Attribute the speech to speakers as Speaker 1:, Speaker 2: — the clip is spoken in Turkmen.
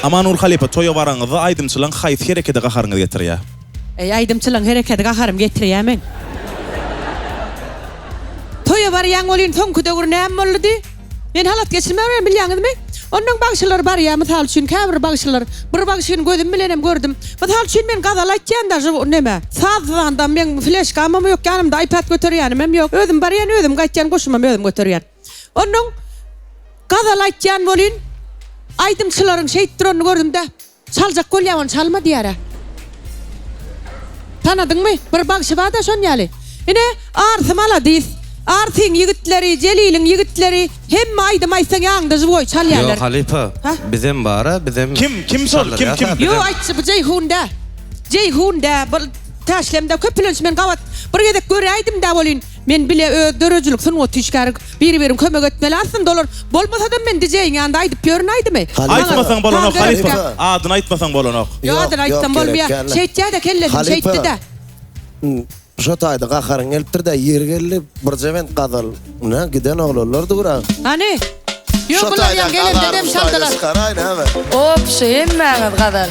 Speaker 1: Amanul Halipa toya barağınızda aydımçılan hayt hareketi qaharını getiriyor.
Speaker 2: Aydımçılan hareketi qaharım getiriyamen. Toya barayan olin son kudagur näme boldy? Men halat geçirmem bilýäňizmi? Onun bagşylar bar ya, misal üçin käbir bagşylar, bir bagşyny gözüm bilenem gördüm. Misal üçin men gazalatjanda näme? Sazdan men flashka ama yok yanımda iPad götürýänim yok. Özüm baryan özüm gaçjan goşmam özüm götürýän. Onun gazalatjan bolin aydımçylaryň şeýtdirony gördüm de çaljak golýawan çalma diýär. Tanadыңmy? Bir bagşy bar da şonýaly. Ine artymala diýis. Artin yigitleri, Celil'in yigitleri hem aydım aysan yanında zvoy çalyalar.
Speaker 3: Yo Halipa, bizim bara, bizim...
Speaker 1: Kim sor? Kim?
Speaker 2: Yo aytsı bu Ceyhun'da. Ceyhun'da, taşlemde köpülünç men gavat. Bir gedek göre aydım da bolin. Men bile döröcülük sunu tüşkar bir kömek etmeli aslında olur. Bolmasa da men diyeceğin yanında aydıp görün aydı mı?
Speaker 1: Aytmasan bolonok Halipa. Adını aytmasan bolonok.
Speaker 2: Yo adını aytsan bolmaya. Şehitçaya da kelledim şehitti de.
Speaker 4: Şu tayda qaharın eliptir de yer gelip bir cevent qadal. Ne giden oğullardı bura.
Speaker 2: Hani? Yo bunlar yan gelip dedem çaldılar.
Speaker 4: Aynen evet.
Speaker 5: Hop, şey emmeniz kadar.